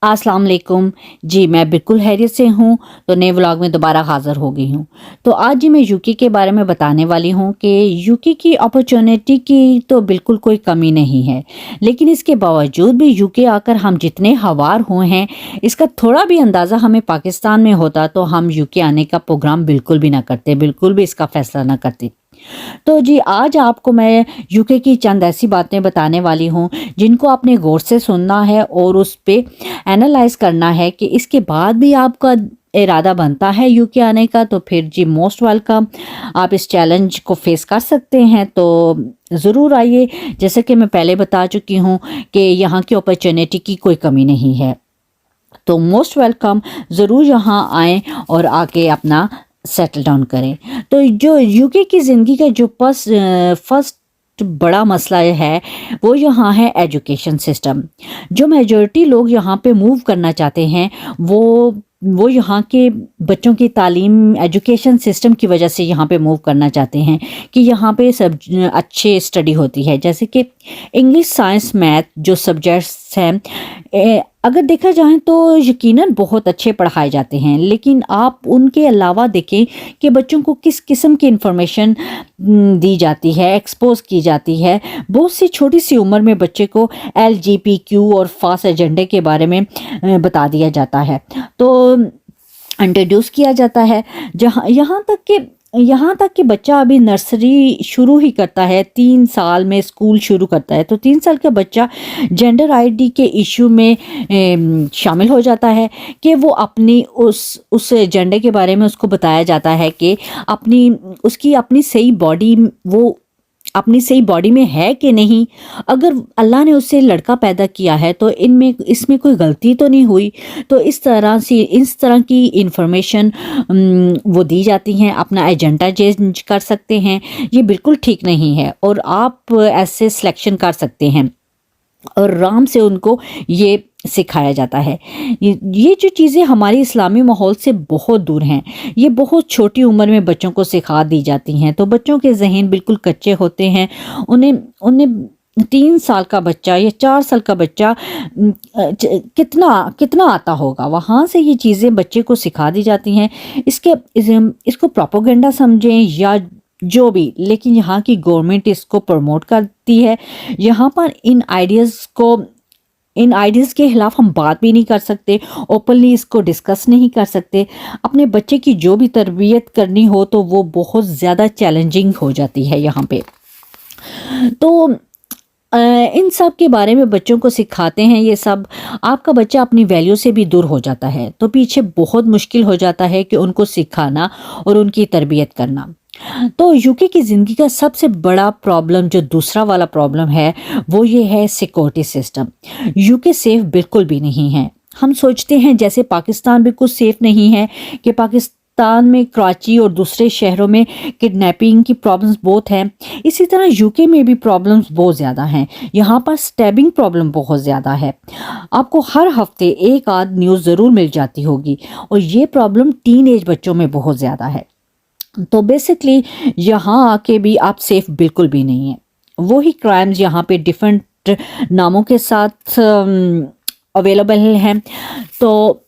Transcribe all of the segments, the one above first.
अस्सलाम वालेकुम जी। मैं बिल्कुल खैरियत से हूँ। तो नए व्लॉग में दोबारा हाज़िर हो गई हूँ। तो आज जी मैं यूके के बारे में बताने वाली हूँ कि यूके की अपॉर्चुनिटी की तो बिल्कुल कोई कमी नहीं है, लेकिन इसके बावजूद भी यूके आकर हम जितने हवार हुए हैं, इसका थोड़ा भी अंदाज़ा हमें पाकिस्तान में होता तो हम यूके आने का प्रोग्राम बिल्कुल भी ना करते, बिल्कुल भी इसका फ़ैसला ना करते। तो जी आज आपको मैं यूके की चंद ऐसी बातें बताने वाली हूँ जिनको आपने गौर से सुनना है और उस पे एनालाइज करना है कि इसके बाद भी आपका इरादा बनता है यूके आने का, तो फिर जी मोस्ट वेलकम। आप इस चैलेंज को फेस कर सकते हैं तो ज़रूर आइए। जैसे कि मैं पहले बता चुकी हूँ कि यहाँ की अपॉर्चुनिटी की कोई कमी नहीं है, तो मोस्ट वेलकम। ज़रूर यहाँ आएँ और आके अपना सेटल डाउन करें। तो जो यूके की ज़िंदगी का जो फर्स्ट बड़ा मसला है वो यहाँ है एजुकेशन सिस्टम। जो मेजॉरिटी लोग यहाँ पे मूव करना चाहते हैं वो यहाँ के बच्चों की तालीम एजुकेशन सिस्टम की वजह से यहाँ पे मूव करना चाहते हैं कि यहाँ पे सब अच्छे स्टडी होती है, जैसे कि इंग्लिश, साइंस, मैथ जो सब्जेक्ट्स हैं। अगर देखा जाए तो यकीनन बहुत अच्छे पढ़ाए जाते हैं, लेकिन आप उनके अलावा देखें कि बच्चों को किस किस्म की इंफॉर्मेशन दी जाती है, एक्सपोज की जाती है। बहुत सी छोटी सी उम्र में बच्चे को LGBTQ और फास्ट एजेंडे के बारे में बता दिया जाता है, तो इंट्रोड्यूस किया जाता है। यहाँ तक कि बच्चा अभी नर्सरी शुरू ही करता है, 3 साल में स्कूल शुरू करता है, तो 3 साल का बच्चा जेंडर आईडी के इशू में शामिल हो जाता है कि वो अपनी उस जेंडर के बारे में उसको बताया जाता है कि अपनी सही बॉडी, वो अपनी सही बॉडी में है कि नहीं। अगर अल्लाह ने उससे लड़का पैदा किया है तो इसमें कोई गलती तो नहीं हुई। तो इस तरह की इंफॉर्मेशन वो दी जाती हैं। अपना एजेंडा चेंज कर सकते हैं, ये बिल्कुल ठीक नहीं है और आप ऐसे सिलेक्शन कर सकते हैं और आराम से उनको ये सिखाया जाता है। ये जो चीज़ें हमारे इस्लामी माहौल से बहुत दूर हैं, ये बहुत छोटी उम्र में बच्चों को सिखा दी जाती हैं, तो बच्चों के जहन बिल्कुल कच्चे होते हैं। उन्हें उन्हें 3 साल का बच्चा या 4 साल का बच्चा कितना आता होगा, वहाँ से ये चीज़ें बच्चे को सिखा दी जाती हैं। इसको प्रोपोगेंडा समझें या जो भी, लेकिन यहाँ की गवर्नमेंट इसको प्रमोट करती है। यहाँ पर इन आइडियाज़ के खिलाफ हम बात भी नहीं कर सकते, ओपनली इसको डिस्कस नहीं कर सकते। अपने बच्चे की जो भी तरबियत करनी हो तो वो बहुत ज़्यादा चैलेंजिंग हो जाती है यहाँ पे। तो इन सब के बारे में बच्चों को सिखाते हैं ये सब, आपका बच्चा अपनी वैल्यू से भी दूर हो जाता है, तो पीछे बहुत मुश्किल हो जाता है कि उनको सिखाना और उनकी तरबियत करना। तो यूके की ज़िंदगी का सबसे बड़ा प्रॉब्लम, जो दूसरा वाला प्रॉब्लम है, वो ये है सिक्योरिटी सिस्टम। यूके सेफ बिल्कुल भी नहीं है। हम सोचते हैं जैसे पाकिस्तान बिल्कुल सेफ नहीं है, कि पाकिस्तान में कराची और दूसरे शहरों में किडनैपिंग की प्रॉब्लम्स बहुत हैं, इसी तरह यूके में भी प्रॉब्लम्स बहुत ज़्यादा हैं। यहाँ पर स्टैबिंग प्रॉब्लम बहुत ज़्यादा है। आपको हर हफ्ते एक आध न्यूज़ ज़रूर मिल जाती होगी, और ये प्रॉब्लम टीन एज बच्चों में बहुत ज़्यादा है। तो बेसिकली यहाँ आके भी आप सेफ बिल्कुल भी नहीं है। वही क्राइम्स यहाँ पे डिफरेंट नामों के साथ अवेलेबल हैं। तो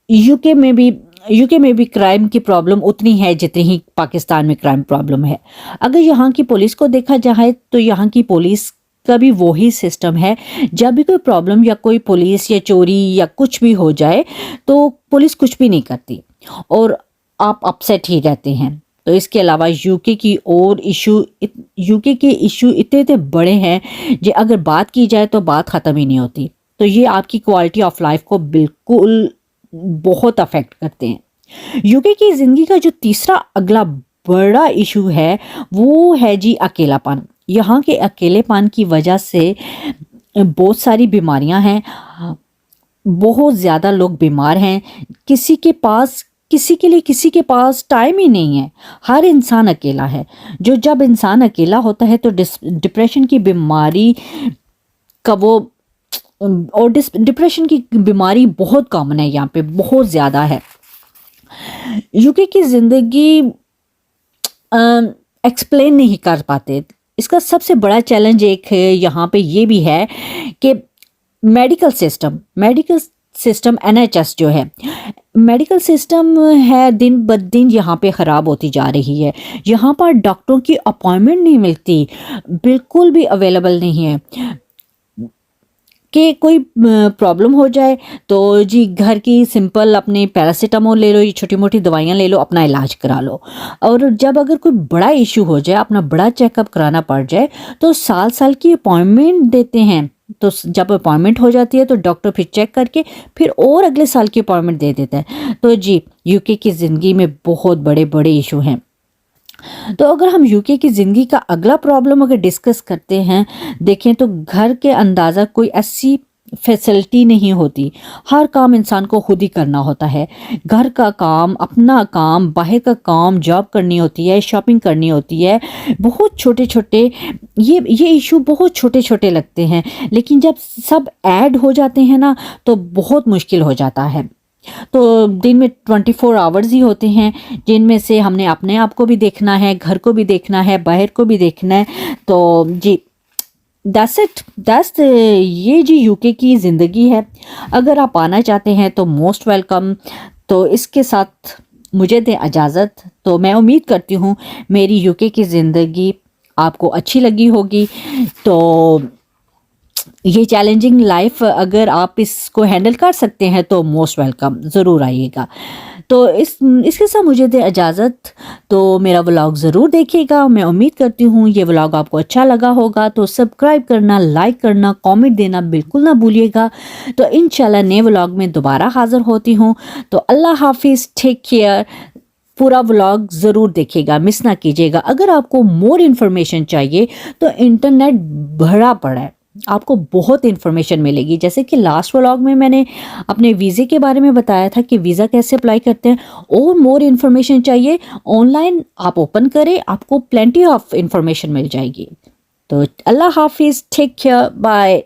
यूके में भी क्राइम की प्रॉब्लम उतनी है जितनी ही पाकिस्तान में क्राइम प्रॉब्लम है। अगर यहाँ की पुलिस को देखा जाए तो यहाँ की पुलिस का भी वही सिस्टम है। जब भी कोई प्रॉब्लम या कोई पुलिस या चोरी या कुछ भी हो जाए तो पुलिस कुछ भी नहीं करती और आप अपसेट ही रहते हैं। तो इसके अलावा यूके के इशू इतने बड़े हैं जो अगर बात की जाए तो बात ख़त्म ही नहीं होती। तो ये आपकी क्वालिटी ऑफ लाइफ को बिल्कुल बहुत अफेक्ट करते हैं। यूके की ज़िंदगी का जो तीसरा अगला बड़ा इशू है वो है जी अकेलापन। यहाँ के अकेलेपन की वजह से बहुत सारी बीमारियां हैं, बहुत ज़्यादा लोग बीमार हैं। किसी के पास टाइम ही नहीं है। हर इंसान अकेला है। जब इंसान अकेला होता है तो डिप्रेशन की बीमारी का वो और डिप्रेशन की बीमारी बहुत कॉमन है, यहाँ पे बहुत ज़्यादा है। यूके की ज़िंदगी एक्सप्लेन नहीं कर पाते। इसका सबसे बड़ा चैलेंज एक है यहाँ पे ये भी है कि मेडिकल सिस्टम NHS जो है, मेडिकल सिस्टम है, दिन ब दिन यहाँ पे ख़राब होती जा रही है। यहाँ पर डॉक्टरों की अपॉइंटमेंट नहीं मिलती, बिल्कुल भी अवेलेबल नहीं है। कि कोई प्रॉब्लम हो जाए तो जी घर की सिंपल अपने पैरासीटामोल ले लो, ये छोटी मोटी दवाइयाँ ले लो, अपना इलाज करा लो। और जब अगर कोई बड़ा इशू हो जाए, अपना बड़ा चेकअप कराना पड़ जाए, तो साल साल की अपॉइंटमेंट देते हैं। तो जब अपॉइंटमेंट हो जाती है तो डॉक्टर फिर चेक करके फिर और अगले साल की अपॉइंटमेंट दे देता है। तो जी यूके की ज़िंदगी में बहुत बड़े बड़े इशू हैं। तो अगर हम यूके की ज़िंदगी का अगला प्रॉब्लम अगर डिस्कस करते हैं, देखें तो घर के अंदाज़ा कोई ऐसी फैसिलिटी नहीं होती। हर काम इंसान को खुद ही करना होता है। घर का काम, अपना काम, बाहर का काम, जॉब करनी होती है, शॉपिंग करनी होती है। बहुत छोटे छोटे ये इशू बहुत छोटे छोटे लगते हैं, लेकिन जब सब ऐड हो जाते हैं ना तो बहुत मुश्किल हो जाता है। तो दिन में 24 आवर्स ही होते हैं, जिनमें से हमने अपने आप को भी देखना है, घर को भी देखना है, बाहर को भी देखना है। तो जी दैट्स इट, ये जी यूके की ज़िंदगी है। अगर आप आना चाहते हैं तो मोस्ट वेलकम। तो इसके साथ मुझे दें इजाज़त। तो मैं उम्मीद करती हूँ मेरी यूके की ज़िंदगी आपको अच्छी लगी होगी। तो ये चैलेंजिंग लाइफ अगर आप इसको हैंडल कर सकते हैं तो मोस्ट वेलकम, ज़रूर आइएगा। तो इसके साथ मुझे दे इजाज़त। तो मेरा व्लॉग ज़रूर देखिएगा। मैं उम्मीद करती हूँ ये व्लॉग आपको अच्छा लगा होगा। तो सब्सक्राइब करना, लाइक करना, कमेंट देना बिल्कुल ना भूलिएगा। तो इंशाल्लाह नए व्लॉग में दोबारा हाज़िर होती हूँ। तो अल्लाह हाफिज़, टेक केयर। पूरा व्लॉग ज़रूर देखिएगा, मिस ना कीजिएगा। अगर आपको मोर इन्फॉर्मेशन चाहिए तो इंटरनेट भरा पड़ा है, आपको बहुत इन्फॉर्मेशन मिलेगी। जैसे कि लास्ट व्लॉग में मैंने अपने वीज़े के बारे में बताया था कि वीज़ा कैसे अप्लाई करते हैं। और मोर इन्फॉर्मेशन चाहिए, ऑनलाइन आप ओपन करें, आपको प्लेंटी ऑफ इन्फॉर्मेशन मिल जाएगी। तो अल्लाह हाफिज़, टेक केयर, बाय।